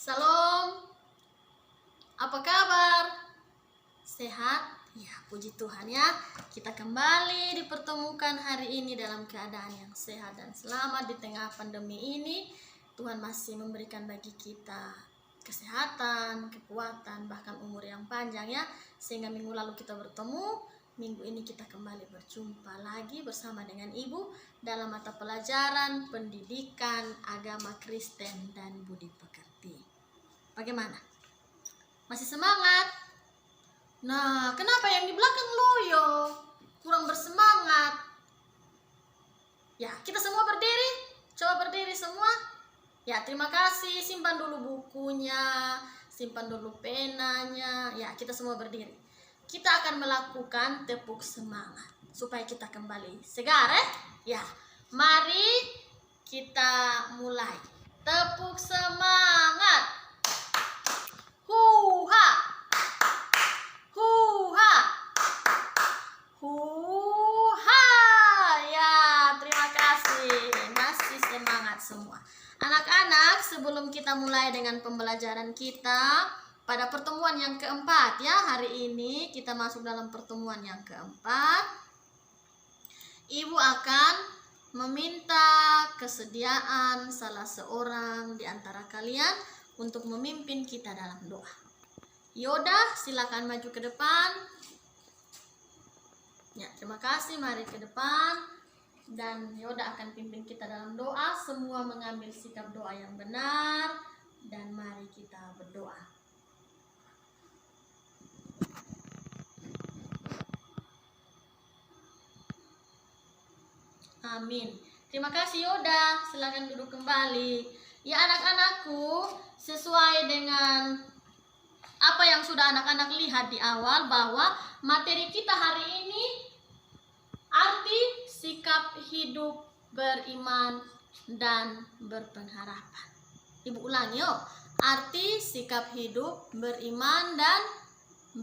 Salam, apa kabar? Sehat? Ya, puji Tuhan ya. Kita kembali dipertemukan hari ini dalam keadaan yang sehat dan selamat di tengah pandemi ini. Tuhan masih memberikan bagi kita kesehatan, kekuatan, bahkan umur yang panjang ya. Sehingga minggu lalu kita bertemu, minggu ini kita kembali berjumpa lagi bersama dengan Ibu dalam mata pelajaran pendidikan agama Kristen dan budi pekerti. Bagaimana? Masih semangat? Nah, kenapa yang di belakang loyo? Kurang bersemangat. Ya, kita semua berdiri. Coba berdiri semua. Ya, terima kasih. Simpan dulu bukunya, simpan dulu penanya. Ya, kita semua berdiri. Kita akan melakukan tepuk semangat supaya kita kembali segar ya. Mari kita mulai. Tepuk semangat. Huha, huha, huha. Ya, terima kasih. Masih semangat semua. Anak-anak, sebelum kita mulai dengan pembelajaran kita pada pertemuan yang keempat ya, hari ini kita masuk dalam pertemuan yang keempat. Ibu akan meminta kesediaan salah seorang di antara kalian untuk memimpin kita dalam doa. Yoda, silakan maju ke depan. Ya, terima kasih. Mari ke depan. Dan Yoda akan pimpin kita dalam doa. Semua mengambil sikap doa yang benar. Dan mari kita berdoa. Amin. Terima kasih Yoda. Silakan duduk kembali. Ya anak-anakku, sesuai dengan apa yang sudah anak-anak lihat di awal, bahwa materi kita hari ini arti sikap hidup beriman dan berpengharapan. Ibu ulangi yuk. Arti sikap hidup beriman dan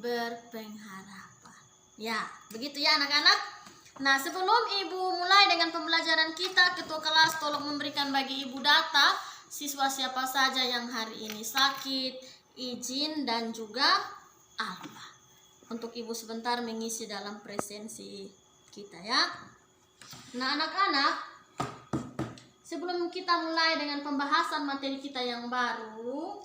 berpengharapan. Ya, begitu ya anak-anak. Nah, sebelum Ibu mulai dengan pembelajaran kita, ketua kelas tolong memberikan bagi Ibu data siswa siapa saja yang hari ini sakit, izin, dan juga alfa. Untuk Ibu sebentar mengisi dalam presensi kita ya. Nah anak-anak, sebelum kita mulai dengan pembahasan materi kita yang baru,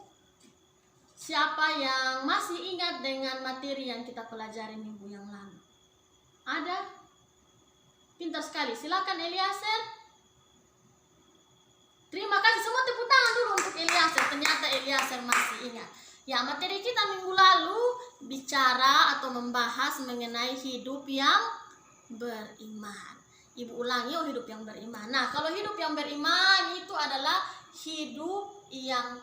siapa yang masih ingat dengan materi yang kita pelajari minggu yang lalu? Ada? Pintar sekali, silakan Eliezer. Terima kasih, semua tepuk tangan dulu untuk Eliezer. Ternyata Eliezer masih ingat. Ya, materi kita minggu lalu bicara atau membahas mengenai hidup yang beriman. Ibu ulangi, hidup yang beriman. Nah, kalau hidup yang beriman itu adalah hidup yang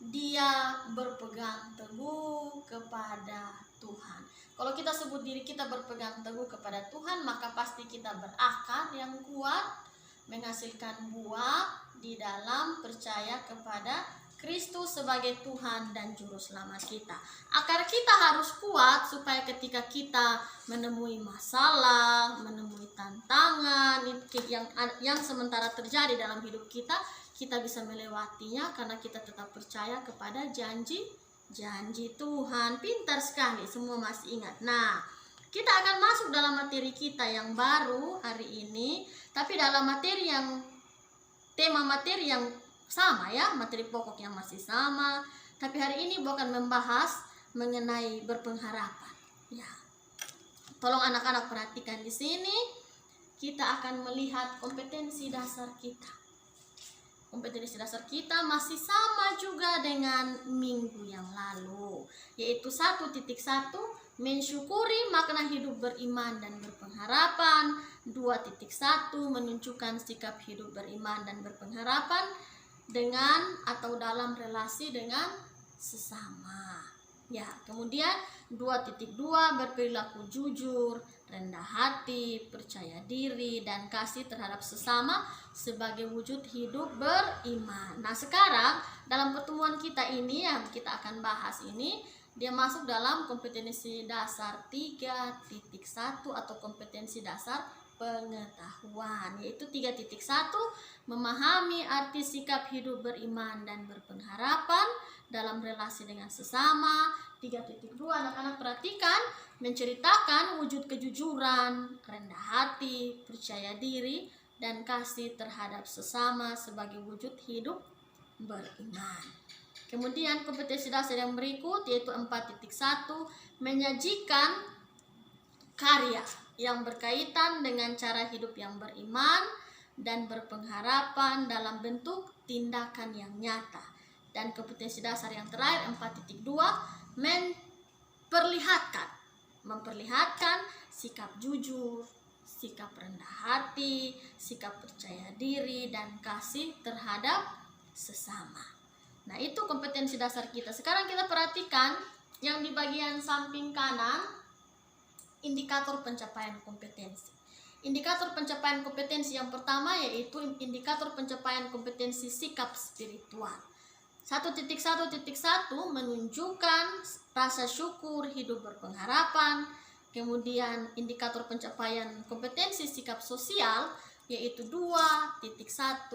dia berpegang teguh kepada Tuhan. Kalau kita sebut diri kita berpegang teguh kepada Tuhan, maka pasti kita berakar yang kuat, menghasilkan buah di dalam percaya kepada Kristus sebagai Tuhan dan Juru Selamat kita. Akar kita harus kuat supaya ketika kita menemui masalah, menemui tantangan yang sementara terjadi dalam hidup kita, kita bisa melewatinya karena kita tetap percaya kepada janji Tuhan. Pintar sekali, semua masih ingat. Nah, kita akan masuk dalam materi kita yang baru hari ini, tapi dalam tema materi yang sama ya, materi pokok yang masih sama, tapi hari ini bukan membahas mengenai berpengharapan. Ya, tolong anak-anak perhatikan di sini. Kita akan melihat kompetensi dasar kita. Kompetensi dasar kita masih sama juga dengan minggu yang lalu, yaitu 1.1 mensyukuri makna hidup beriman dan berpengharapan. 2.1 menunjukkan sikap hidup beriman dan berpengharapan dengan atau dalam relasi dengan sesama. Ya, kemudian 2.2 berperilaku jujur, rendah hati, percaya diri, dan kasih terhadap sesama sebagai wujud hidup beriman. Nah, sekarang dalam pertemuan kita ini yang kita akan bahas ini, dia masuk dalam kompetensi dasar 3.1 atau kompetensi dasar pengetahuan, yaitu 3.1 memahami arti sikap hidup beriman dan berpengharapan dalam relasi dengan sesama. 3.2 anak-anak perhatikan, menceritakan wujud kejujuran, rendah hati, percaya diri, dan kasih terhadap sesama sebagai wujud hidup beriman. Kemudian kompetensi dasar yang berikut yaitu 4.1 menyajikan karya yang berkaitan dengan cara hidup yang beriman dan berpengharapan dalam bentuk tindakan yang nyata. Dan kompetensi dasar yang terakhir 4.2 memperlihatkan sikap jujur, sikap rendah hati, sikap percaya diri, dan kasih terhadap sesama. Nah, itu kompetensi dasar kita. Sekarang kita perhatikan yang di bagian samping kanan, indikator pencapaian kompetensi. Indikator pencapaian kompetensi yang pertama yaitu indikator pencapaian kompetensi sikap spiritual. 1.1.1 menunjukkan rasa syukur hidup berpengharapan. Kemudian indikator pencapaian kompetensi sikap sosial yaitu 2.1.1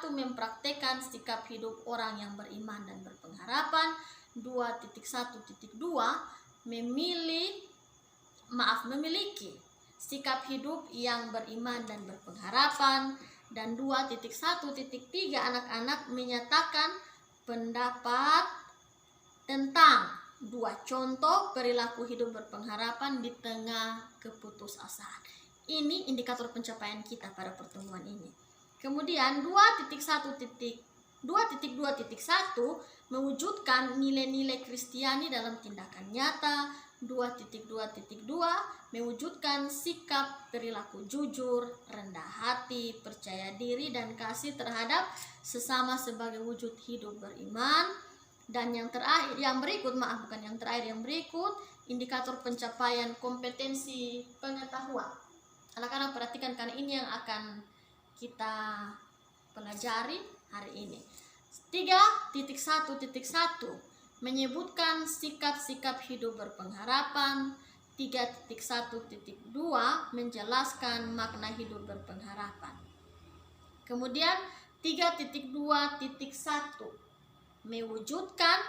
mempraktekkan sikap hidup orang yang beriman dan berpengharapan. 2.1.2 memiliki sikap hidup yang beriman dan berpengharapan. Dan 2.1.3 anak-anak menyatakan pendapat tentang 2 contoh perilaku hidup berpengharapan di tengah keputusasaan. Ini indikator pencapaian kita pada pertemuan ini. Kemudian 2.2.1 mewujudkan nilai-nilai Kristiani dalam tindakan nyata. 2.2.2 mewujudkan sikap perilaku jujur, rendah hati, percaya diri, dan kasih terhadap sesama sebagai wujud hidup beriman. Dan yang berikut, indikator pencapaian kompetensi pengetahuan. Anak-anak perhatikan karena ini yang akan kita pelajari hari ini. 3.1.1 menyebutkan sikap-sikap hidup berpengharapan. 3.1.2 menjelaskan makna hidup berpengharapan. Kemudian 3.2.1 mewujudkan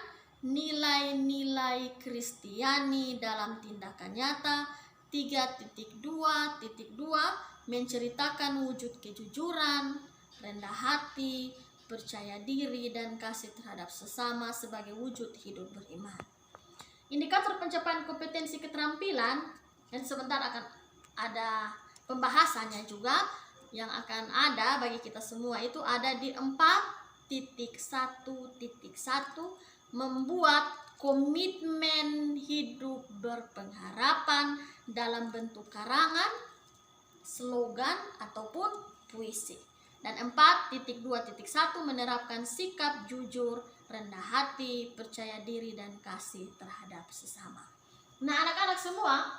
nilai-nilai Kristiani dalam tindakan nyata. 3.2.2 menceritakan wujud kejujuran, rendah hati, percaya diri, dan kasih terhadap sesama sebagai wujud hidup beriman. Indikator pencapaian kompetensi keterampilan, dan sebentar akan ada pembahasannya juga yang akan ada bagi kita semua, itu ada di 4.1.1 membuat komitmen hidup berpengharapan dalam bentuk karangan, slogan, ataupun puisi. Dan 4.2.1 menerapkan sikap jujur, rendah hati, percaya diri, dan kasih terhadap sesama. Nah, anak-anak semua,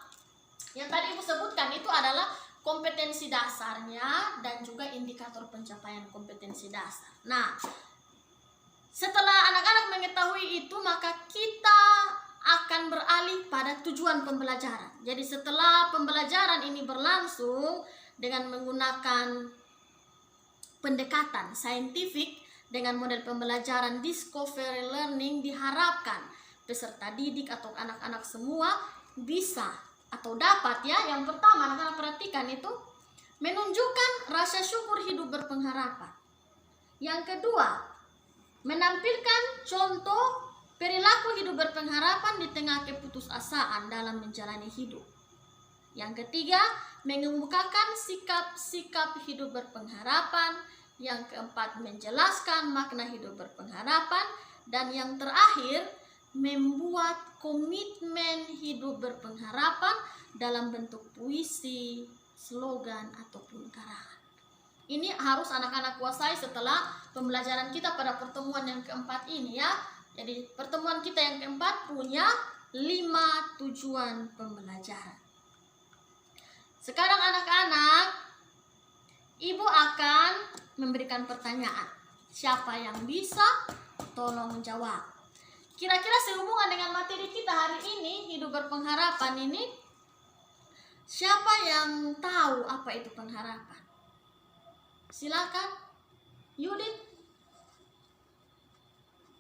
yang tadi Ibu sebutkan itu adalah kompetensi dasarnya dan juga indikator pencapaian kompetensi dasar. Nah, setelah anak-anak mengetahui itu, maka kita akan beralih pada tujuan pembelajaran. Jadi setelah pembelajaran ini berlangsung dengan menggunakan pendekatan saintifik dengan model pembelajaran discovery learning, diharapkan peserta didik atau anak-anak semua bisa atau dapat yang pertama anak-anak perhatikan itu menunjukkan rasa syukur hidup berpengharapan. Yang kedua, menampilkan contoh perilaku hidup berpengharapan di tengah keputusasaan dalam menjalani hidup. Yang ketiga, mengemukakan sikap-sikap hidup berpengharapan. Yang keempat, menjelaskan makna hidup berpengharapan. Dan yang terakhir, membuat komitmen hidup berpengharapan dalam bentuk puisi, slogan, ataupun karangan. Ini harus anak-anak kuasai setelah pembelajaran kita pada pertemuan yang keempat ini ya. Jadi pertemuan kita yang keempat punya 5 tujuan pembelajaran. Sekarang anak-anak, Ibu akan memberikan pertanyaan. Siapa yang bisa? Tolong jawab. Kira-kira sehubungan dengan materi kita hari ini, hidup berpengharapan ini, Siapa yang tahu apa itu pengharapan? Silakan, Yudit.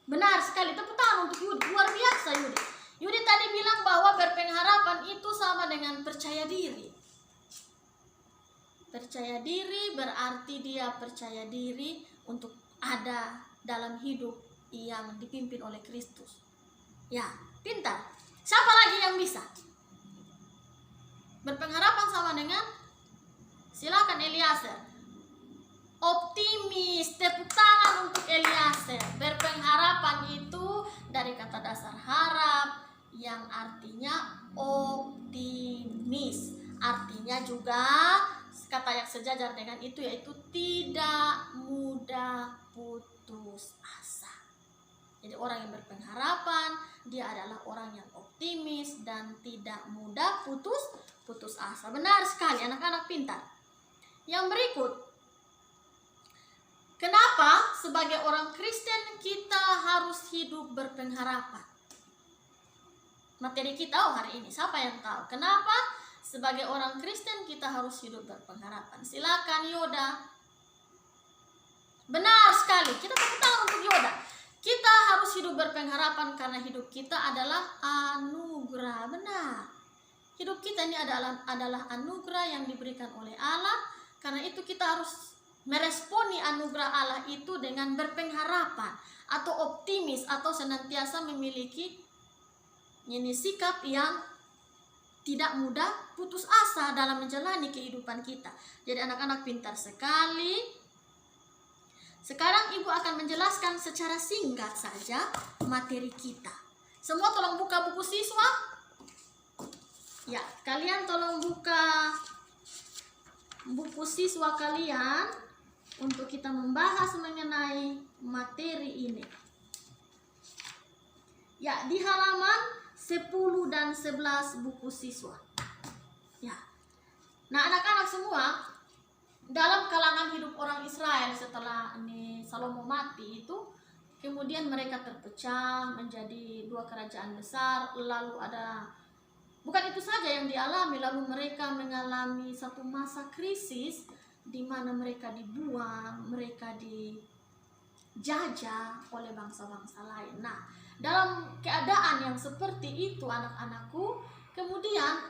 Benar sekali, tepuk tangan untuk Yudit. Luar biasa Yudit. Yudit tadi bilang bahwa berpengharapan itu sama dengan percaya diri. Percaya diri berarti dia percaya diri untuk ada dalam hidup yang dipimpin oleh Kristus. Ya, pintar. Siapa lagi yang bisa? Berpengharapan sama dengan, silakan Eliezer. Optimis, tepuk tangan untuk Eliezer. Berpengharapan itu dari kata dasar harap yang artinya optimis. Artinya juga kata yang sejajar dengan itu yaitu tidak mudah putus asa. Jadi orang yang berpengharapan, dia adalah orang yang optimis dan tidak mudah putus asa. Benar sekali anak-anak pintar. Yang berikut, kenapa sebagai orang Kristen kita harus hidup berpengharapan? Materi kita hari ini, siapa yang tahu? Kenapa sebagai orang Kristen kita harus hidup berpengharapan? Silakan Yoda. Benar sekali, kita tepuk tangan untuk Yoda. Kita harus hidup berpengharapan karena hidup kita adalah anugerah. Benar. Hidup kita ini adalah anugerah yang diberikan oleh Allah. Karena itu kita harus meresponi anugerah Allah itu dengan berpengharapan atau optimis atau senantiasa memiliki sikap yang tidak mudah putus asa dalam menjalani kehidupan kita. Jadi anak-anak pintar sekali. Sekarang Ibu akan menjelaskan secara singkat saja materi kita. Semua tolong buka buku siswa. Ya, kalian tolong buka buku siswa kalian untuk kita membahas mengenai materi ini. Ya, di halaman 10 dan 11 buku siswa. Ya. Nah, anak-anak semua, dalam kalangan hidup orang Israel setelah Salomo mati itu, kemudian mereka terpecah menjadi 2 kerajaan besar, lalu bukan itu saja yang dialami, lalu mereka mengalami satu masa krisis di mana mereka dibuang, mereka dijajah oleh bangsa-bangsa lain. Nah, dalam keadaan yang seperti itu anak-anakku, kemudian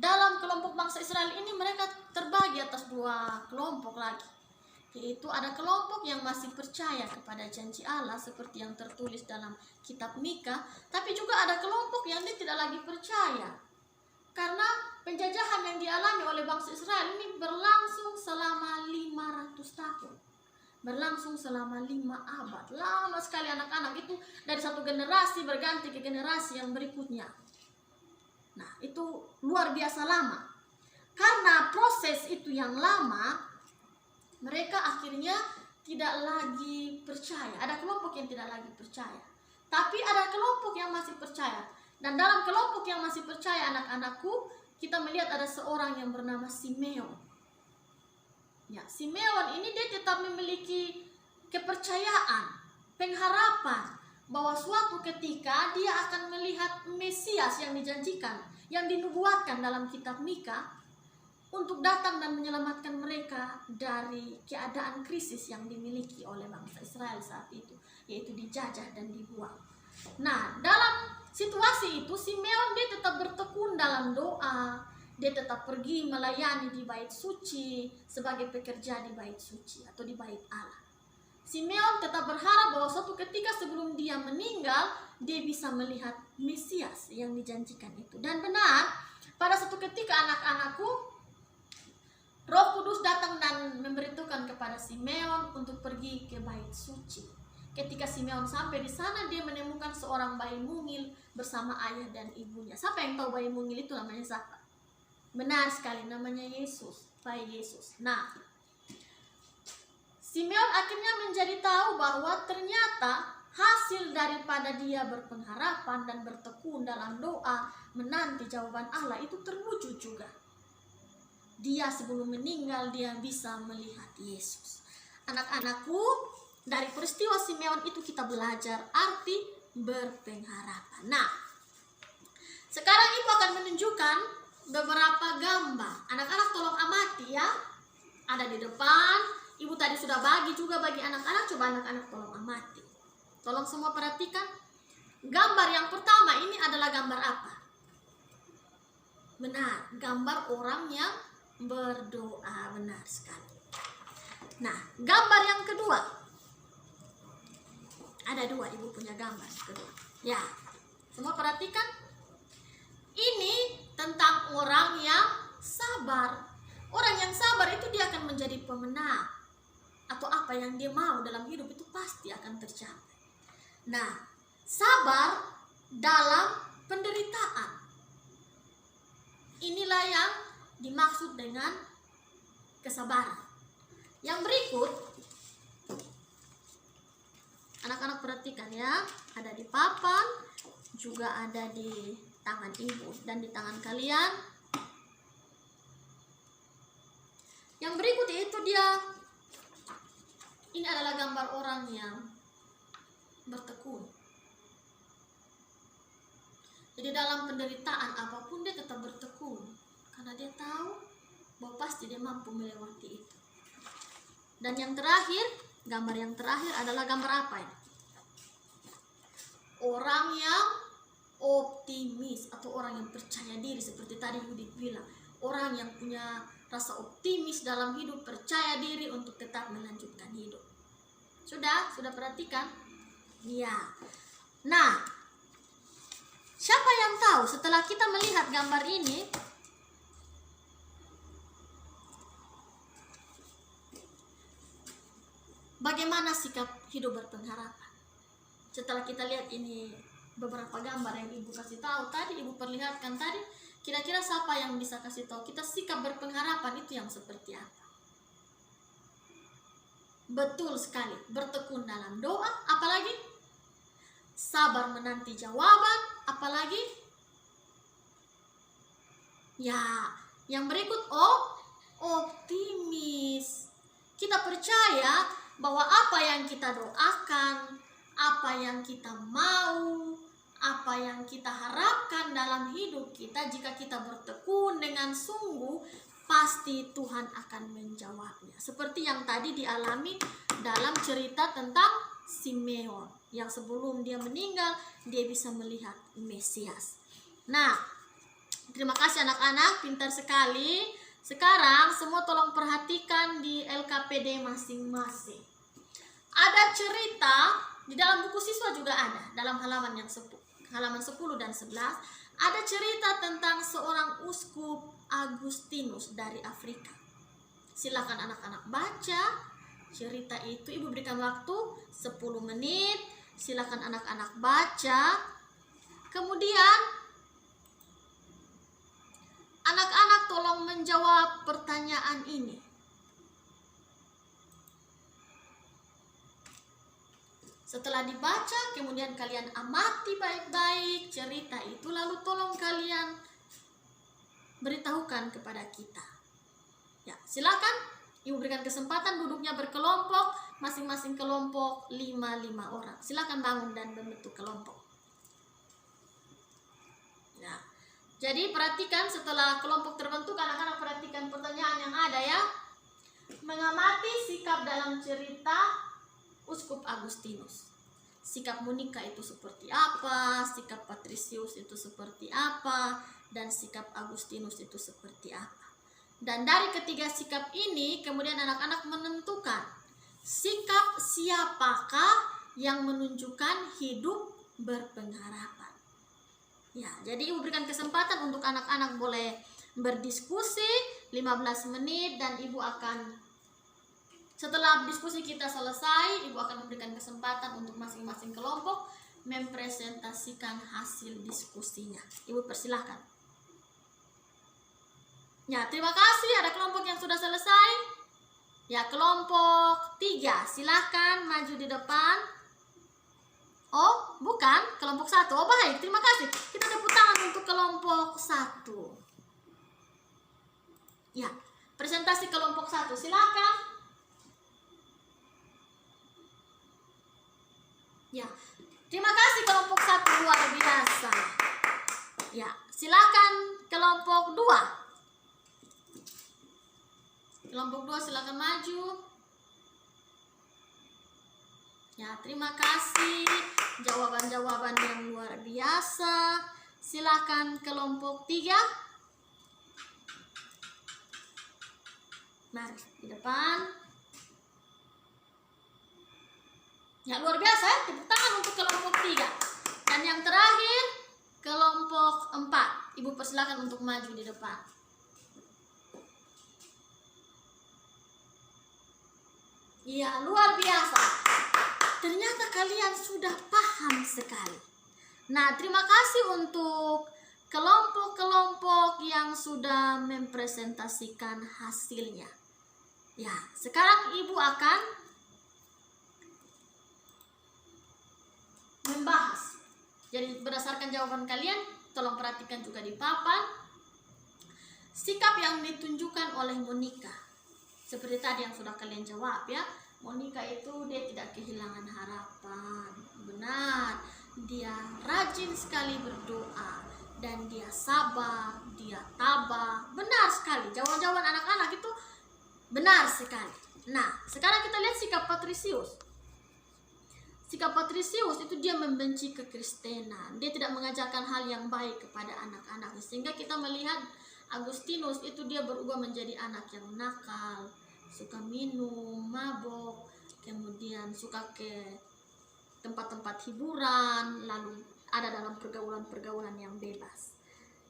dalam kelompok bangsa Israel ini mereka terbagi atas 2 kelompok lagi. Yaitu ada kelompok yang masih percaya kepada janji Allah seperti yang tertulis dalam kitab Mika, tapi juga ada kelompok yang dia tidak lagi percaya. Karena penjajahan yang dialami oleh bangsa Israel ini berlangsung selama 500 tahun. Berlangsung selama 5 abad. Lama sekali anak-anak itu, dari satu generasi berganti ke generasi yang berikutnya. Nah, itu luar biasa lama. Karena proses itu yang lama, mereka akhirnya tidak lagi percaya. Ada kelompok yang tidak lagi percaya. Tapi ada kelompok yang masih percaya. Dan dalam kelompok yang masih percaya anak-anakku, kita melihat ada seorang yang bernama Simeon. Ya, Simeon ini dia tetap memiliki kepercayaan, pengharapan bahwa suatu ketika dia akan melihat Mesias yang dijanjikan, yang dinubuatkan dalam kitab Mika untuk datang dan menyelamatkan mereka dari keadaan krisis yang dimiliki oleh bangsa Israel saat itu, yaitu dijajah dan dibuang. Nah, dalam situasi itu Simeon dia tetap bertekun dalam doa. Dia tetap pergi melayani di bait suci sebagai pekerja di bait suci atau di bait Allah. Simeon tetap berharap bahwa suatu ketika sebelum dia meninggal, dia bisa melihat Mesias yang dijanjikan itu. Dan benar, pada suatu ketika anak-anakku, Roh Kudus datang dan memberitahukan kepada Simeon untuk pergi ke bait suci. Ketika Simeon sampai di sana, dia menemukan seorang bayi mungil bersama ayah dan ibunya. Siapa yang tahu bayi mungil itu namanya siapa? Benar sekali, namanya Yesus, bayi Yesus. Nah, Simeon akhirnya menjadi tahu bahwa ternyata hasil daripada dia berpengharapan dan bertekun dalam doa menanti jawaban Allah itu terwujud juga. Dia sebelum meninggal dia bisa melihat Yesus. Anak-anakku, dari peristiwa Simeon itu kita belajar arti berpengharapan. Nah, sekarang Ibu akan menunjukkan beberapa gambar. Anak-anak tolong amati ya. Ada di depan. Ibu tadi sudah bagi juga bagi anak-anak. Coba anak-anak tolong amati. Tolong semua perhatikan. Gambar yang pertama ini adalah gambar apa? Benar, gambar orang yang berdoa. Benar sekali. Nah, gambar yang kedua. Ada dua, ibu punya gambar kedua. Ya, semua perhatikan. Ini tentang orang yang sabar. Orang yang sabar itu dia akan menjadi pemenang. Atau apa yang dia mau dalam hidup itu pasti akan tercapai. Nah, sabar dalam penderitaan. Inilah yang dimaksud dengan kesabaran. Yang berikut, anak-anak perhatikan ya. Ada di papan, juga ada di tangan ibu dan di tangan kalian. Yang berikut itu dia. Ini adalah gambar orang yang bertekun. Jadi dalam penderitaan apapun dia tetap bertekun. Karena dia tahu bahwa pasti dia mampu melewati itu. Dan yang terakhir, gambar yang terakhir adalah gambar apa ini? Orang yang optimis atau orang yang percaya diri seperti tadi Yudit bilang. Orang yang punya rasa optimis dalam hidup, percaya diri untuk tetap melanjutkan hidup. Sudah perhatikan? Ya. Nah, siapa yang tahu setelah kita melihat gambar ini, bagaimana sikap hidup berpengharapan? Setelah kita lihat ini beberapa gambar yang ibu kasih tahu tadi, ibu perlihatkan tadi, kira-kira siapa yang bisa kasih tahu kita sikap berpengharapan itu yang seperti apa? Betul sekali, bertekun dalam doa, apalagi sabar menanti jawaban, apalagi ya, yang berikut optimis. Kita percaya bahwa apa yang kita doakan, apa yang kita mau, apa yang kita harapkan dalam hidup kita, jika kita bertekun dengan sungguh, pasti Tuhan akan menjawabnya. Seperti yang tadi dialami dalam cerita tentang Simeon, yang sebelum dia meninggal, dia bisa melihat Mesias. Nah, terima kasih anak-anak, pintar sekali. Sekarang semua tolong perhatikan di LKPD masing-masing. Ada cerita, di dalam buku siswa juga ada, dalam halaman 10 dan 11, ada cerita tentang seorang uskup Agustinus dari Afrika. Silakan anak-anak baca cerita itu. Ibu berikan waktu 10 menit. Silakan anak-anak baca. Kemudian anak-anak tolong menjawab pertanyaan ini. Setelah dibaca, kemudian kalian amati baik-baik cerita itu, lalu tolong kalian beritahukan kepada kita. Ya, silakan. Ibu berikan kesempatan, duduknya berkelompok, masing-masing kelompok 5 orang. Silakan bangun dan membentuk kelompok. Nah, jadi perhatikan setelah kelompok terbentuk, anak-anak perhatikan pertanyaan yang ada ya. Mengamati sikap dalam cerita Uskup Agustinus. Sikap Monica itu seperti apa, sikap Patricius itu seperti apa, dan sikap Agustinus itu seperti apa. Dan dari ketiga sikap ini, kemudian anak-anak menentukan sikap siapakah yang menunjukkan hidup berpengharapan. Ya, jadi ibu berikan kesempatan untuk anak-anak boleh berdiskusi 15 menit dan ibu akan, setelah diskusi kita selesai, ibu akan memberikan kesempatan untuk masing-masing kelompok mempresentasikan hasil diskusinya. Ibu persilahkan. Ya, terima kasih. Ada kelompok yang sudah selesai. Ya, kelompok 3. Silahkan maju di depan. Oh, bukan. Kelompok 1. Oh, baik. Terima kasih. Kita tepuk tangan untuk kelompok 1. Ya, presentasi kelompok 1. Silahkan. Ya, terima kasih kelompok 1, luar biasa. Ya, silakan kelompok kelompok 2. Kelompok 2 silakan maju. Ya, terima kasih. Jawaban-jawaban yang luar biasa. Silakan kelompok 3. Mari di depan. Ya, luar biasa ya. Tepuk tangan untuk kelompok 3. Dan yang terakhir kelompok 4. Ibu persilakan untuk maju di depan. Iya, luar biasa. Ternyata kalian sudah paham sekali. Nah, terima kasih untuk kelompok-kelompok yang sudah mempresentasikan hasilnya. Ya, sekarang Ibu akan membahas. Jadi berdasarkan jawaban kalian, tolong perhatikan juga di papan. Sikap yang ditunjukkan oleh Monica. Seperti tadi yang sudah kalian jawab ya. Monica itu dia tidak kehilangan harapan. Benar. Dia rajin sekali berdoa. Dan dia sabar, dia tabah. Benar sekali. Jawaban-jawaban anak-anak itu benar sekali. Nah, sekarang kita lihat sikap Patrisius. Sikap Patrisius itu dia membenci kekristenan. Dia tidak mengajarkan hal yang baik kepada anak-anak. Sehingga kita melihat Agustinus itu dia berubah menjadi anak yang nakal, suka minum, mabok, kemudian suka ke tempat-tempat hiburan, lalu ada dalam pergaulan-pergaulan yang bebas.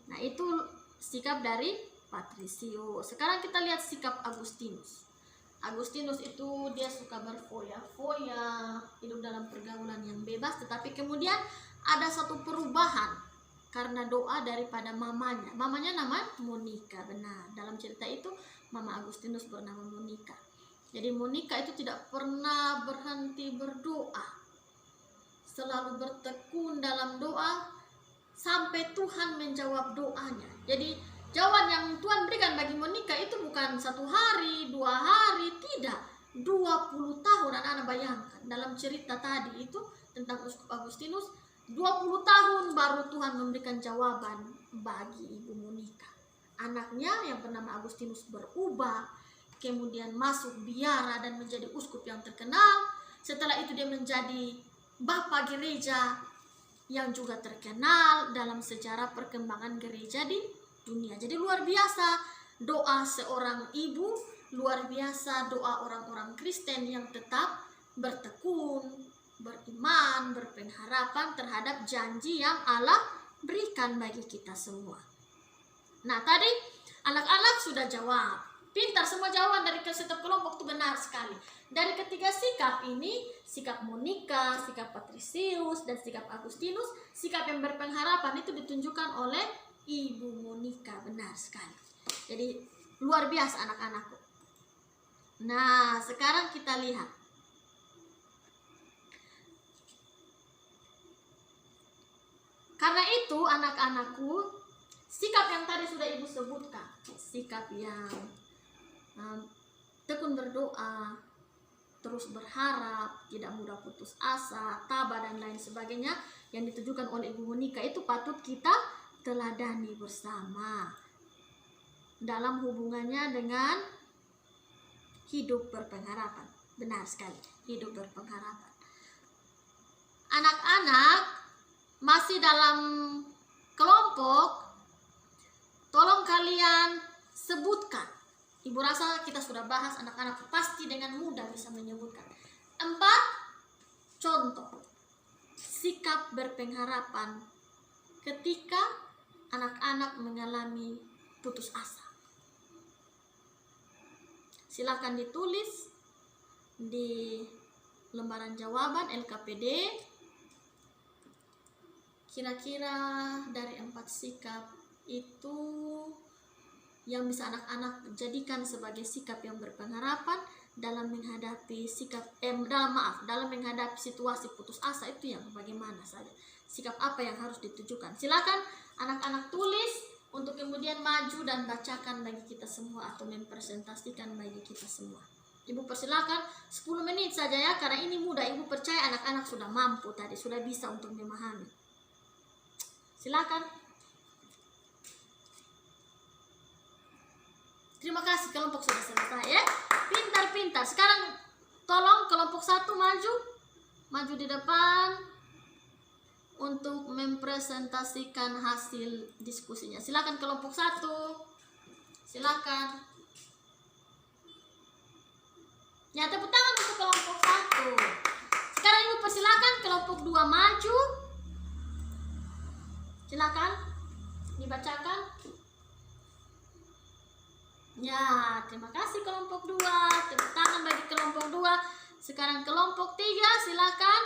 Nah, itu sikap dari Patrisius. Sekarang kita lihat sikap Agustinus. Agustinus itu dia suka berfoya-foya, hidup dalam pergaulan yang bebas, tetapi kemudian ada satu perubahan karena doa daripada mamanya. Mamanya nama Monica, benar. Dalam cerita itu Mama Agustinus bernama Monica. Jadi Monica itu tidak pernah berhenti berdoa. Selalu bertekun dalam doa sampai Tuhan menjawab doanya. Jadi jawaban yang Tuhan berikan bagi Monica itu bukan 1 hari, 2 hari, tidak. 20 tahun anak-anak bayangkan. Dalam cerita tadi itu tentang Uskup Agustinus, 20 tahun baru Tuhan memberikan jawaban bagi Ibu Monica. Anaknya yang bernama Agustinus berubah, kemudian masuk biara dan menjadi uskup yang terkenal. Setelah itu dia menjadi bapak gereja yang juga terkenal dalam sejarah perkembangan gereja di dunia. Jadi luar biasa doa seorang ibu, luar biasa doa orang-orang Kristen yang tetap bertekun, beriman, berpengharapan terhadap janji yang Allah berikan bagi kita semua. Nah, tadi anak-anak sudah jawab. Pintar, semua jawaban dari setiap kelompok itu benar sekali. Dari ketiga sikap ini, sikap Monica, sikap Patrisius, dan sikap Agustinus, sikap yang berpengharapan itu ditunjukkan oleh Ibu Monica. Benar sekali. Jadi luar biasa anak-anakku. Nah, sekarang kita lihat. Karena itu anak-anakku, sikap yang tadi sudah Ibu sebutkan, sikap yang tekun berdoa, terus berharap, tidak mudah putus asa, tabah dan lain sebagainya yang ditujukan oleh Ibu Monica itu patut kita teladani bersama dalam hubungannya dengan hidup berpengharapan. Benar sekali, hidup berpengharapan. Anak-anak masih dalam kelompok, tolong kalian sebutkan. Ibu rasa kita sudah bahas, anak-anak pasti dengan mudah bisa menyebutkan 4 contoh sikap berpengharapan ketika anak-anak mengalami putus asa. Silakan ditulis di lembaran jawaban LKPD. Kira-kira dari 4 sikap itu yang bisa anak-anak jadikan sebagai sikap yang berpengharapan dalam menghadapi dalam menghadapi situasi putus asa itu yang bagaimana saja. Sikap apa yang harus ditujukan? Silakan anak-anak tulis untuk kemudian maju dan bacakan bagi kita semua atau mempresentasikan bagi kita semua. Ibu persilakan 10 menit saja ya, karena ini mudah. Ibu percaya anak-anak sudah mampu tadi, sudah bisa untuk memahami. Silakan. Terima kasih, kelompok sudah selesai ya. Pintar-pintar. Sekarang tolong kelompok 1 maju di depan untuk mempresentasikan hasil diskusinya. Silakan kelompok 1. Silakan. Ya, tepuk tangan untuk kelompok 1. Sekarang Ibu persilakan kelompok 2 maju. Silakan dibacakan. Ya, terima kasih kelompok 2. Tepuk tangan bagi kelompok 2. Sekarang kelompok 3, silakan.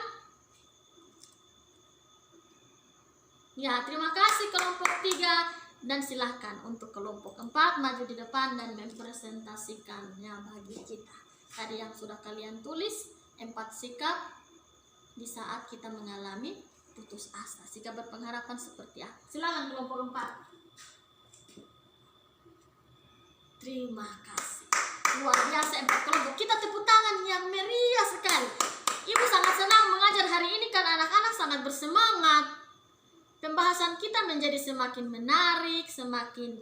Ya, terima kasih kelompok 3. Dan silakan untuk kelompok 4 maju di depan dan mempresentasikannya bagi kita. Tadi yang sudah kalian tulis, 4 sikap di saat kita mengalami putus asa. Sikap berpengharapan seperti apa? Silakan kelompok 4. Terima kasih. Luar biasa 4 kelompok. Kita tepuk tangan yang meriah sekali. Ibu sangat senang mengajar hari ini karena anak-anak sangat bersemangat. Pembahasan kita menjadi semakin menarik, semakin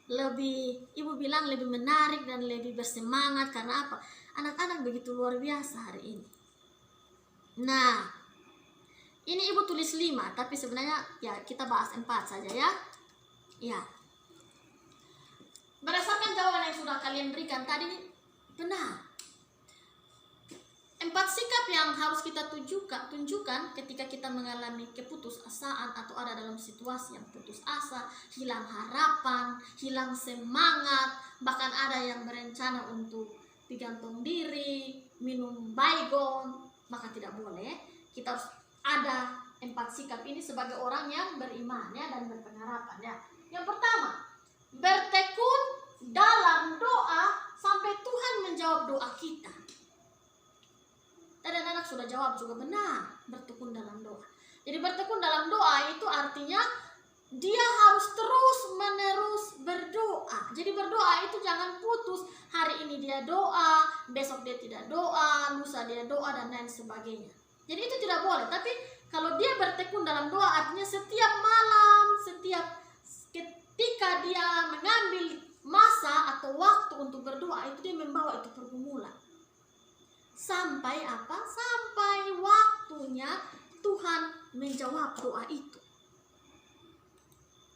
lebih, Ibu bilang lebih menarik dan lebih bersemangat. Karena apa? Anak-anak begitu luar biasa hari ini. Nah, ini Ibu tulis 5, tapi sebenarnya ya kita bahas 4 saja ya. Ya. Berdasarkan jawaban yang sudah kalian berikan tadi, benar. 4 sikap yang harus kita tunjukkan ketika kita mengalami keputusasaan atau ada dalam situasi yang putus asa, hilang harapan, hilang semangat, bahkan ada yang berencana untuk digantung diri, minum baygon, maka tidak boleh. Kita harus ada 4 sikap ini sebagai orang yang beriman ya, dan berpengharapan ya. Yang pertama, bertekun dalam doa sampai Tuhan menjawab doa kita. Tadi anak sudah jawab juga benar, bertekun dalam doa. Jadi bertekun dalam doa itu artinya dia harus terus-menerus berdoa. Jadi berdoa itu jangan putus. Hari ini dia doa, besok dia tidak doa, lusa dia doa, dan lain sebagainya. Jadi itu tidak boleh. Tapi kalau dia bertekun dalam doa artinya setiap malam, setiap ketika dia mengambil masa atau waktu untuk berdoa, itu dia membawa itu pergumulan. Sampai apa? Sampai waktunya Tuhan menjawab doa itu.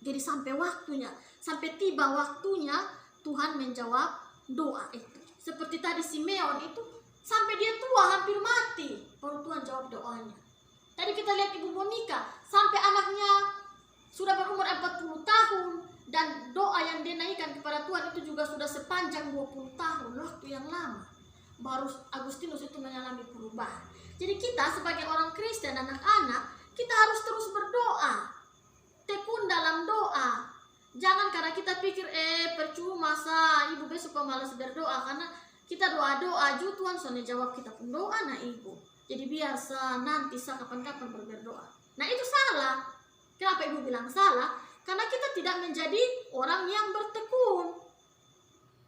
Jadi sampai waktunya, sampai tiba waktunya Tuhan menjawab doa itu. Seperti tadi Simeon itu, sampai dia tua hampir mati, baru Tuhan jawab doanya. Tadi kita lihat Ibu Monica, sampai anaknya sudah berumur 40 tahun, dan doa yang dia naikkan kepada Tuhan itu juga sudah sepanjang 20 tahun, waktu yang lama. Baru Agustinus itu mengalami perubahan. Jadi kita sebagai orang Kristen, anak-anak, kita harus terus berdoa. Tekun dalam doa. Jangan karena kita pikir percuma Ibu besok malas berdoa, karena kita doa-doa aja Tuhan soalnya jawab kita pun doa nah Ibu. Jadi biar nanti kapan-kapan berdoa. Nah itu salah. Kenapa Ibu bilang salah? Karena kita tidak menjadi orang yang bertekun.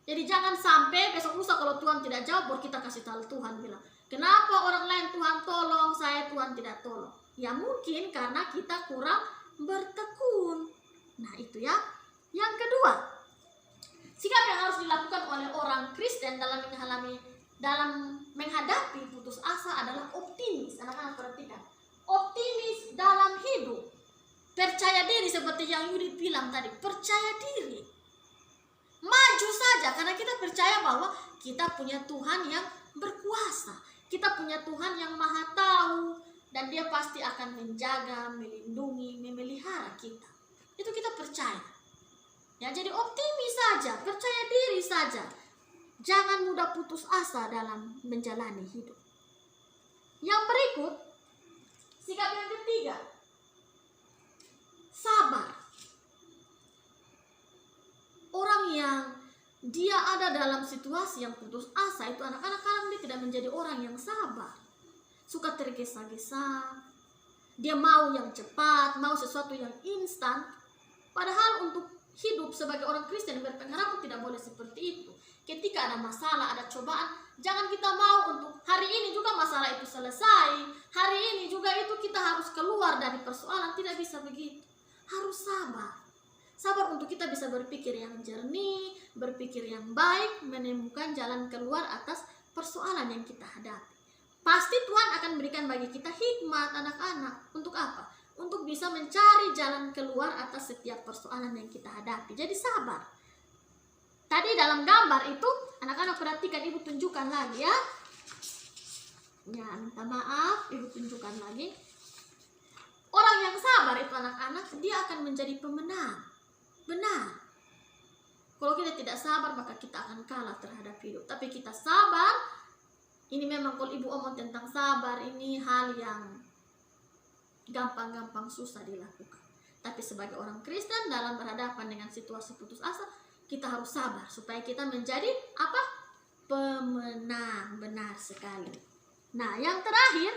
Jadi jangan sampai besok lusa kalau Tuhan tidak jawab, baru kita kasih tahu Tuhan bilang, kenapa orang lain Tuhan tolong, saya Tuhan tidak tolong. Ya mungkin karena kita kurang bertekun. Nah itu ya. Yang kedua, sikap yang harus dilakukan oleh orang Kristen dalam menghadapi putus asa adalah optimis. Anak-anak perhatikan, optimis dalam hidup, percaya diri seperti yang Yudi bilang tadi, percaya diri. Maju saja karena kita percaya bahwa kita punya Tuhan yang berkuasa. Kita punya Tuhan yang maha tahu, dan dia pasti akan menjaga, melindungi, memelihara kita. Itu kita percaya. Ya, jadi optimis saja, percaya diri saja. Jangan mudah putus asa dalam menjalani hidup. Yang berikut, sikap yang ketiga, sabar. Orang yang dia ada dalam situasi yang putus asa itu anak-anak kadang dia tidak menjadi orang yang sabar. Suka tergesa-gesa. Dia mau yang cepat, mau sesuatu yang instan. Padahal untuk hidup sebagai orang Kristen berpengharapan tidak boleh seperti itu. Ketika ada masalah, ada cobaan, jangan kita mau untuk hari ini juga masalah itu selesai. Hari ini juga itu kita harus keluar dari persoalan. Tidak bisa begitu. Harus sabar. Sabar untuk kita bisa berpikir yang jernih, berpikir yang baik, menemukan jalan keluar atas persoalan yang kita hadapi. Pasti Tuhan akan berikan bagi kita hikmat anak-anak. Untuk apa? Untuk bisa mencari jalan keluar atas setiap persoalan yang kita hadapi. Jadi sabar. Tadi dalam gambar itu, anak-anak perhatikan, ibu tunjukkan lagi ya. Ya, minta maaf, ibu tunjukkan lagi. Orang yang sabar itu anak-anak, dia akan menjadi pemenang. Benar. Kalau kita tidak sabar, maka kita akan kalah terhadap hidup. Tapi kita sabar, ini memang kalau ibu omong tentang sabar, ini hal yang gampang-gampang susah dilakukan. Tapi sebagai orang Kristen dalam berhadapan dengan situasi putus asa, kita harus sabar supaya kita menjadi apa? Pemenang. Benar sekali. Nah, yang terakhir,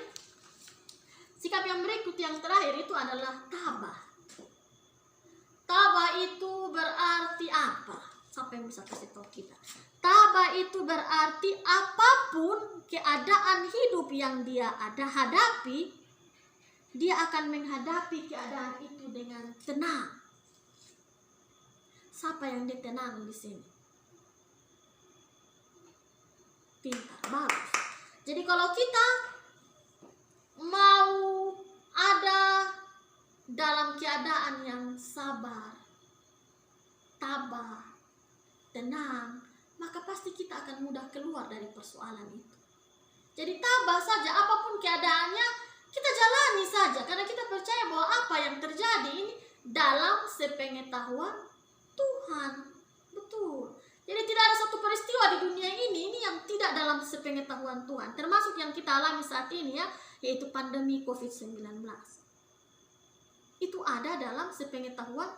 sikap yang berikut yang terakhir itu adalah tabah. Tabah itu berarti apa? Siapa yang bisa kasih tahu kita? Tabah itu berarti apapun keadaan hidup yang dia hadapi, dia akan menghadapi keadaan itu dengan tenang. Siapa yang ditenang di sini? Pintar, bagus. Jadi kalau kita mau ada dalam keadaan yang sabar, tabah, tenang, maka pasti kita akan mudah keluar dari persoalan itu. Jadi tabah saja, apapun keadaannya, kita jalani saja. Karena kita percaya bahwa apa yang terjadi ini dalam sepengetahuan Tuhan. Betul. Jadi tidak ada satu peristiwa di dunia ini yang tidak dalam sepengetahuan Tuhan. Termasuk yang kita alami saat ini ya, yaitu pandemi COVID-19. Itu ada dalam sepengetahuan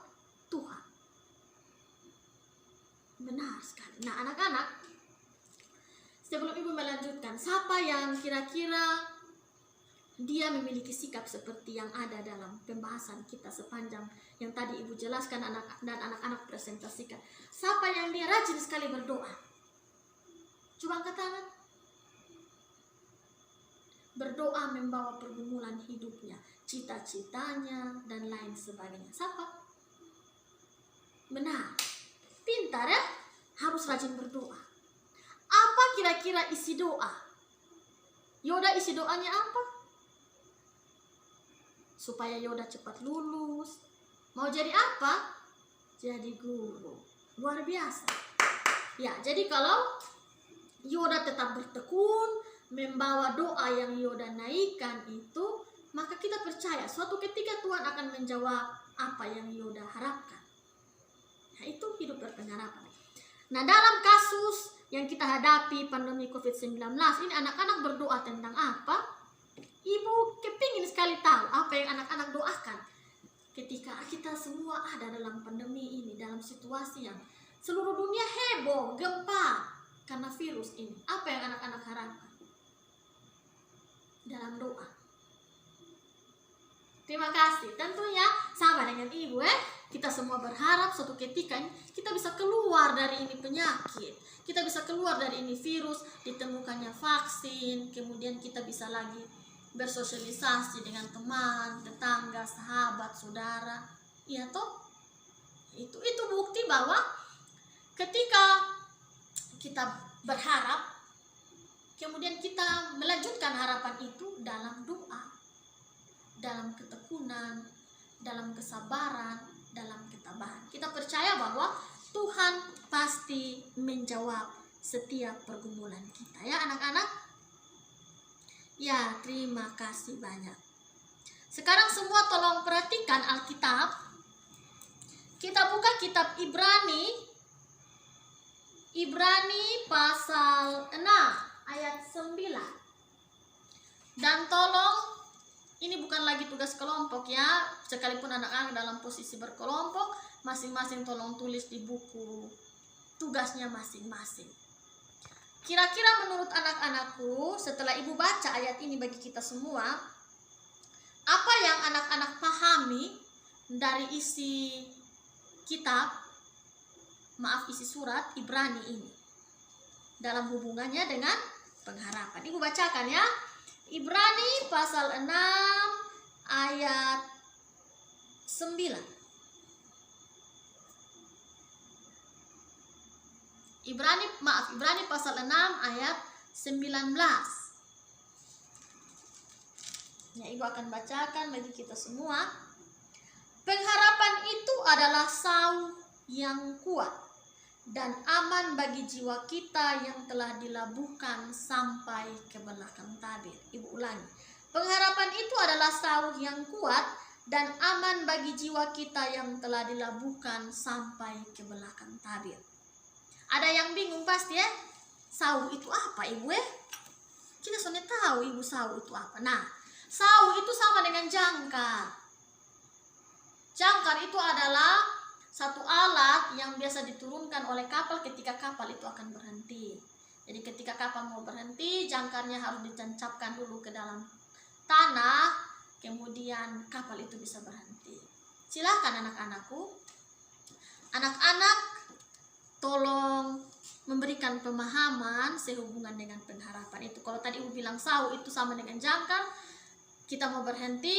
Tuhan. Benar sekali. Nah, anak-anak, sebelum ibu melanjutkan, siapa yang kira-kira dia memiliki sikap seperti yang ada dalam pembahasan kita sepanjang yang tadi ibu jelaskan dan anak-anak presentasikan? Siapa yang dia rajin sekali berdoa? Coba angkat tangan. Berdoa membawa pergumulan hidupnya, cita-citanya, dan lain sebagainya. Siapa? Benar. Pintar ya? Harus rajin berdoa. Apa kira-kira isi doa? Yoda isi doanya apa? Supaya Yoda cepat lulus. Mau jadi apa? Jadi guru. Luar biasa. Ya, jadi kalau Yoda tetap bertekun, membawa doa yang Yoda naikkan itu, maka kita percaya suatu ketika Tuhan akan menjawab apa yang Yoda harapkan. Nah, itu hidup berpengharapan. Nah, dalam kasus yang kita hadapi pandemi COVID-19 ini, anak-anak berdoa tentang apa? Ibu kepingin sekali tahu apa yang anak-anak doakan ketika kita semua ada dalam pandemi ini, dalam situasi yang seluruh dunia heboh, gempa karena virus ini. Apa yang anak-anak harapkan dalam doa? Terima kasih. Tentunya sama dengan ibu kita semua berharap suatu ketika kita bisa keluar dari ini penyakit, kita bisa keluar dari ini virus, ditemukannya vaksin, kemudian kita bisa lagi bersosialisasi dengan teman, tetangga, sahabat, saudara. Iya toh? Itu bukti bahwa ketika kita berharap, kemudian kita melanjutkan harapan itu dalam doa, dalam ketekunan, dalam kesabaran, dalam ketabahan. Kita percaya bahwa Tuhan pasti menjawab setiap pergumulan kita ya anak-anak. Ya, terima kasih banyak. Sekarang semua tolong perhatikan Alkitab. Kita buka kitab Ibrani. Ibrani pasal 6 ayat 9. Dan tolong, ini bukan lagi tugas kelompok ya. Sekalipun anak-anak dalam posisi berkelompok, masing-masing tolong tulis di buku tugasnya masing-masing. Kira-kira menurut anak-anakku, setelah ibu baca ayat ini bagi kita semua, apa yang anak-anak pahami dari isi kitab, isi surat Ibrani ini dalam hubungannya dengan pengharapan? Ibu bacakan ya. Ibrani pasal 6 ayat 9. Ibrani pasal 6 ayat 19. Ya, Ibu akan bacakan bagi kita semua. Pengharapan itu adalah sau yang kuat dan aman bagi jiwa kita yang telah dilabuhkan sampai ke belakang tabir. Ibu ulangi. Pengharapan itu adalah sau yang kuat dan aman bagi jiwa kita yang telah dilabuhkan sampai ke belakang tabir. Ada yang bingung pasti ya? Sau itu apa, Ibu Kita sudah tahu Ibu sau itu apa. Nah, sau itu sama dengan jangkar. Jangkar itu adalah satu alat yang biasa diturunkan oleh kapal ketika kapal itu akan berhenti. Jadi ketika kapal mau berhenti, jangkarnya harus ditancapkan dulu ke dalam tanah, kemudian kapal itu bisa berhenti. Silakan anak-anakku. Anak-anak, tolong memberikan pemahaman sehubungan dengan pengharapan itu. Kalau tadi Ibu bilang sau itu sama dengan jangkar, kita mau berhenti,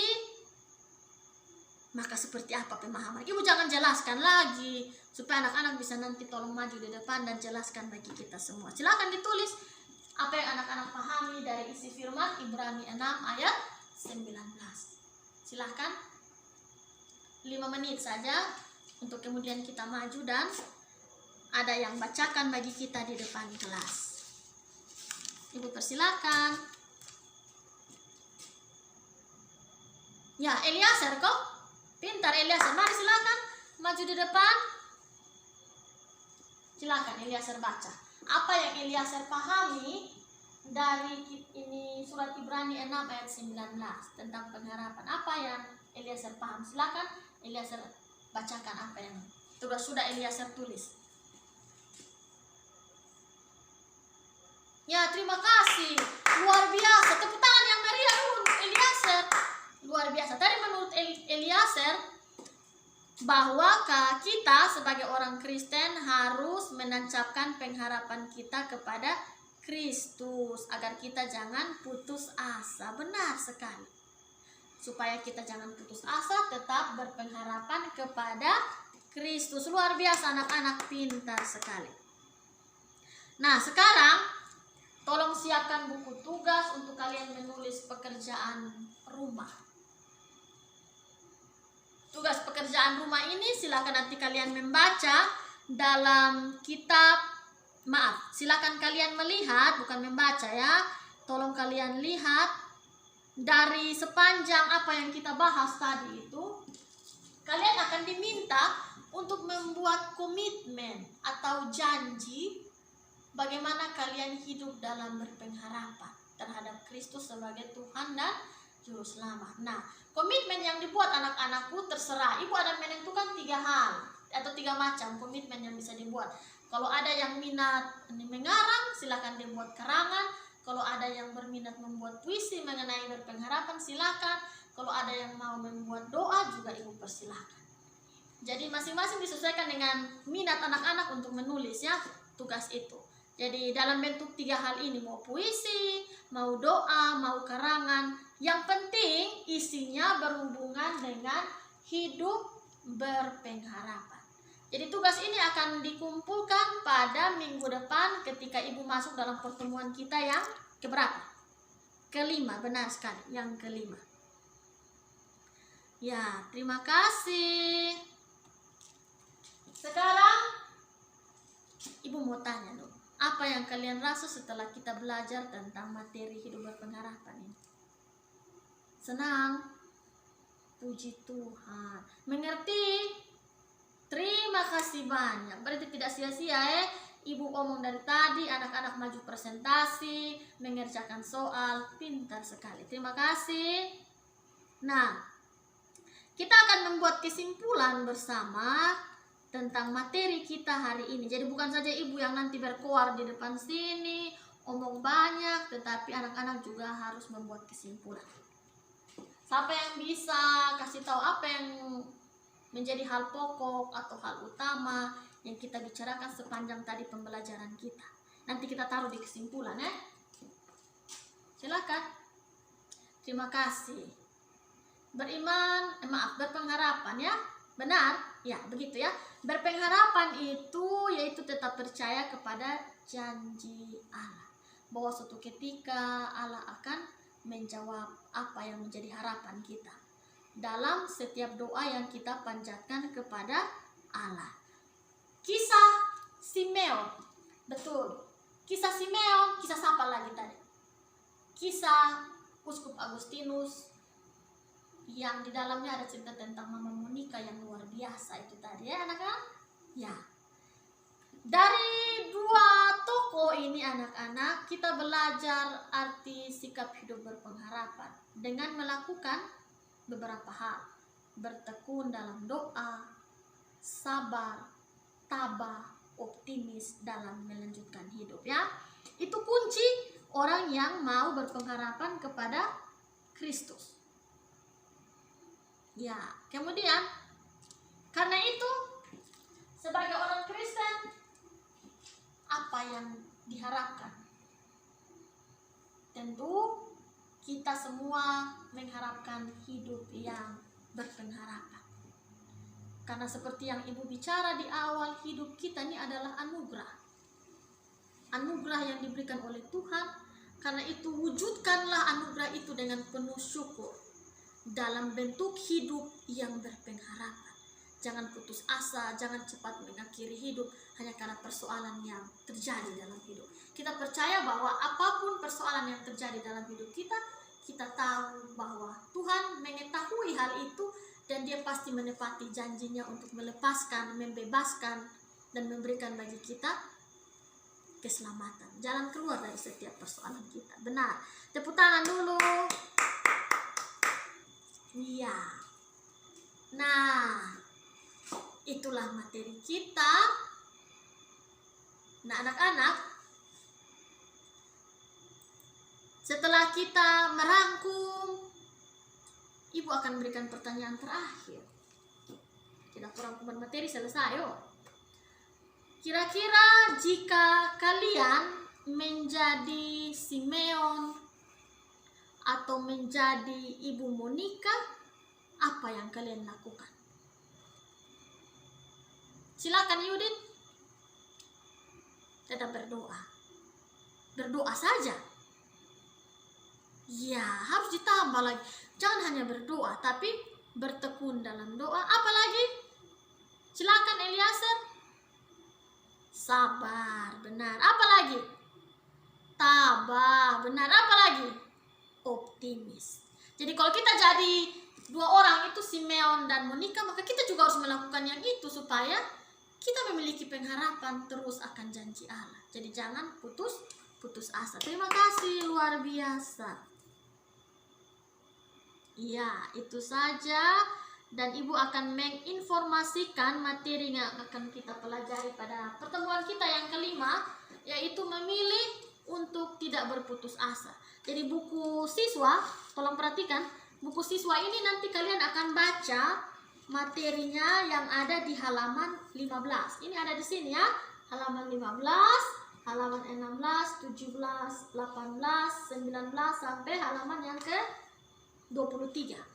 maka seperti apa pemahaman? Ibu jangan jelaskan lagi, supaya anak-anak bisa nanti tolong maju di depan dan jelaskan bagi kita semua. Silakan ditulis apa yang anak-anak pahami dari isi firman Ibrani 6 ayat 19. Silakan 5 menit saja untuk kemudian kita maju dan ada yang bacakan bagi kita di depan kelas. Ibu persilakan. Ya, Eliaser kok? Pintar Eliaser. Mari silakan maju di depan. Silakan Eliaser baca. Apa yang Eliaser pahami dari ini surat Ibrani 6 ayat 19 tentang pengharapan? Apa yang Eliaser paham? Silakan Eliaser bacakan apa yang sudah Eliaser tulis. Ya, terima kasih. Luar biasa. Tepuk tangan yang meriah dulu untuk Eliaser. Luar biasa. Tadi menurut Eliaser bahwa kita sebagai orang Kristen harus menancapkan pengharapan kita kepada Kristus agar kita jangan putus asa. Benar sekali. Supaya kita jangan putus asa, tetap berpengharapan kepada Kristus. Luar biasa, anak-anak pintar sekali. Nah, sekarang tolong siapkan buku tugas untuk kalian menulis pekerjaan rumah. Tugas pekerjaan rumah ini silakan nanti kalian membaca dalam kitab. Silakan kalian melihat, bukan membaca ya. Tolong kalian lihat dari sepanjang apa yang kita bahas tadi itu. Kalian akan diminta untuk membuat komitmen atau janji bagaimana kalian hidup dalam berpengharapan terhadap Kristus sebagai Tuhan dan Juru Selamat. Nah, komitmen yang dibuat anak-anakku terserah. Ibu ada menentukan 3 hal atau 3 macam komitmen yang bisa dibuat. Kalau ada yang minat mengarang, silakan dibuat karangan. Kalau ada yang berminat membuat puisi mengenai berpengharapan, silakan. Kalau ada yang mau membuat doa, juga Ibu persilahkan. Jadi masing-masing disesuaikan dengan minat anak-anak untuk menulis ya tugas itu. Jadi dalam bentuk 3 hal ini, mau puisi, mau doa, mau karangan, yang penting isinya berhubungan dengan hidup berpengharapan. Jadi tugas ini akan dikumpulkan pada minggu depan ketika Ibu masuk dalam pertemuan kita yang keberapa? Kelima, benar sekali, yang kelima. Ya, terima kasih. Sekarang Ibu mau tanya dong. Apa yang kalian rasa setelah kita belajar tentang materi hidup berpengharapan ini? Senang? Puji Tuhan. Mengerti? Terima kasih banyak. Berarti tidak sia-sia Ibu omong dari tadi, anak-anak maju presentasi, mengerjakan soal, pintar sekali. Terima kasih. Nah, kita akan membuat kesimpulan bersama tentang materi kita hari ini. Jadi bukan saja Ibu yang nanti berkoar di depan sini, omong banyak, tetapi anak-anak juga harus membuat kesimpulan. Siapa yang bisa kasih tahu apa yang menjadi hal pokok atau hal utama yang kita bicarakan sepanjang tadi pembelajaran kita? Nanti kita taruh di kesimpulan ya. Silakan. Terima kasih. Berpengharapan ya. Benar? Ya, begitu ya. Berpengharapan itu yaitu tetap percaya kepada janji Allah, bahwa suatu ketika Allah akan menjawab apa yang menjadi harapan kita dalam setiap doa yang kita panjatkan kepada Allah. Kisah Simeon, betul. Kisah Simeon, kisah siapa lagi tadi? Kisah Uskup Agustinus, yang di dalamnya ada cerita tentang Mama Monica yang luar biasa itu tadi ya anak-anak. Ya, dari dua tokoh ini anak-anak kita belajar arti sikap hidup berpengharapan dengan melakukan beberapa hal: bertekun dalam doa, sabar, tabah, optimis dalam melanjutkan hidup ya. Itu kunci orang yang mau berpengharapan kepada Kristus. Ya, kemudian karena itu sebagai orang Kristen apa yang diharapkan? Tentu kita semua mengharapkan hidup yang berpengharapan. Karena seperti yang Ibu bicara di awal, hidup kita ini adalah anugerah. Anugerah yang diberikan oleh Tuhan. Karena itu wujudkanlah anugerah itu dengan penuh syukur dalam bentuk hidup yang berpengharapan. Jangan putus asa, jangan cepat mengakhiri hidup hanya karena persoalan yang terjadi dalam hidup. Kita percaya bahwa apapun persoalan yang terjadi dalam hidup kita, kita tahu bahwa Tuhan mengetahui hal itu dan Dia pasti menepati janjinya untuk melepaskan, membebaskan, dan memberikan bagi kita keselamatan, jalan keluar dari setiap persoalan kita. Benar. Tepuk tangan dulu. Iya. Nah, itulah materi kita. Nah, anak-anak, setelah kita merangkum, Ibu akan berikan pertanyaan terakhir. Kita rangkuman materi selesai, yuk. Kira-kira jika kalian menjadi Simeon atau menjadi Ibu Monica, apa yang kalian lakukan? Silakan Yudit. Tetap berdoa. Berdoa saja. Ya, harus ditambah lagi. Jangan hanya berdoa, tapi bertekun dalam doa. Apa lagi? Silakan Eliezer. Sabar, benar. Apa lagi? Tabah, benar. Apa lagi? Optimis. Jadi kalau kita jadi dua orang itu, Simeon dan Monica, maka kita juga harus melakukan yang itu supaya kita memiliki pengharapan terus akan janji Allah. Jadi jangan putus asa. Terima kasih, luar biasa. Ya, itu saja. Dan Ibu akan menginformasikan materi yang akan kita pelajari pada pertemuan kita yang kelima, yaitu memilih untuk tidak berputus asa. Jadi buku siswa, tolong perhatikan, buku siswa ini nanti kalian akan baca materinya yang ada di halaman 15. Ini ada di sini ya, halaman 15, halaman 16, 17, 18, 19 sampai halaman yang ke 23.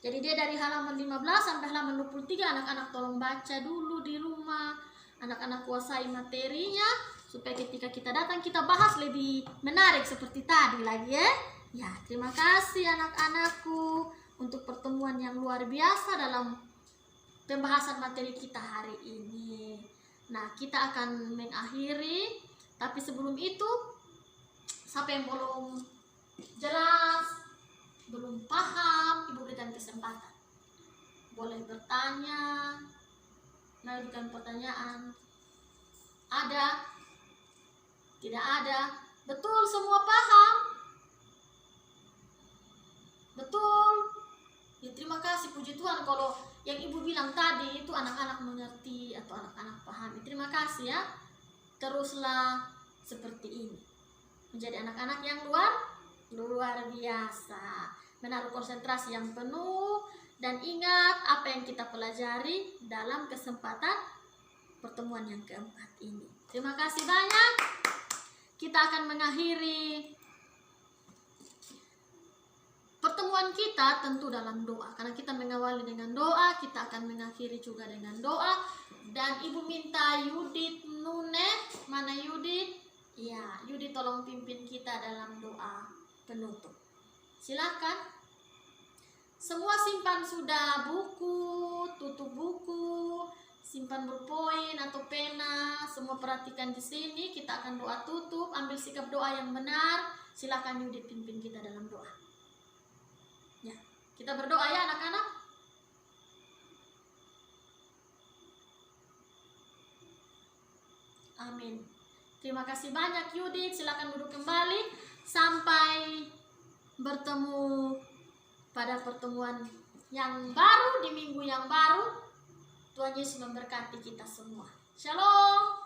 Jadi dia dari halaman 15 sampai halaman 23, anak-anak tolong baca dulu di rumah. Anak-anak kuasai materinya supaya ketika kita datang kita bahas lebih menarik seperti tadi lagi ya. Ya, terima kasih anak-anakku untuk pertemuan yang luar biasa dalam pembahasan materi kita hari ini. Nah, kita akan mengakhiri, tapi sebelum itu siapa yang belum jelas, belum paham, Ibu berikan kesempatan. Boleh bertanya, mengajukan pertanyaan. Ada? Tidak ada? Betul, semua paham? Betul? Ya, terima kasih, puji Tuhan kalau yang Ibu bilang tadi itu anak-anak mengerti atau anak-anak pahami. Terima kasih ya. Teruslah seperti ini. Menjadi anak-anak yang luar biasa. Menaruh konsentrasi yang penuh dan ingat apa yang kita pelajari dalam kesempatan pertemuan yang keempat ini. Terima kasih banyak. Kita akan mengakhiri pertemuan kita tentu dalam doa. Karena kita mengawali dengan doa, kita akan mengakhiri juga dengan doa. Dan Ibu minta Yudit, Mana Yudi? Ya, Yudi tolong pimpin kita dalam doa penutup. Silakan. Semua simpan sudah buku, tutup buku, simpan berpoin atau pena, semua perhatikan di sini. Kita akan doa tutup, ambil sikap doa yang benar. Silakan Yudi pimpin kita dalam doa. Ya, kita berdoa ya anak-anak. Amin. Terima kasih banyak Yudit. Silakan duduk kembali. Sampai bertemu pada pertemuan yang baru di minggu yang baru. Tuhan Yesus memberkati kita semua. Shalom.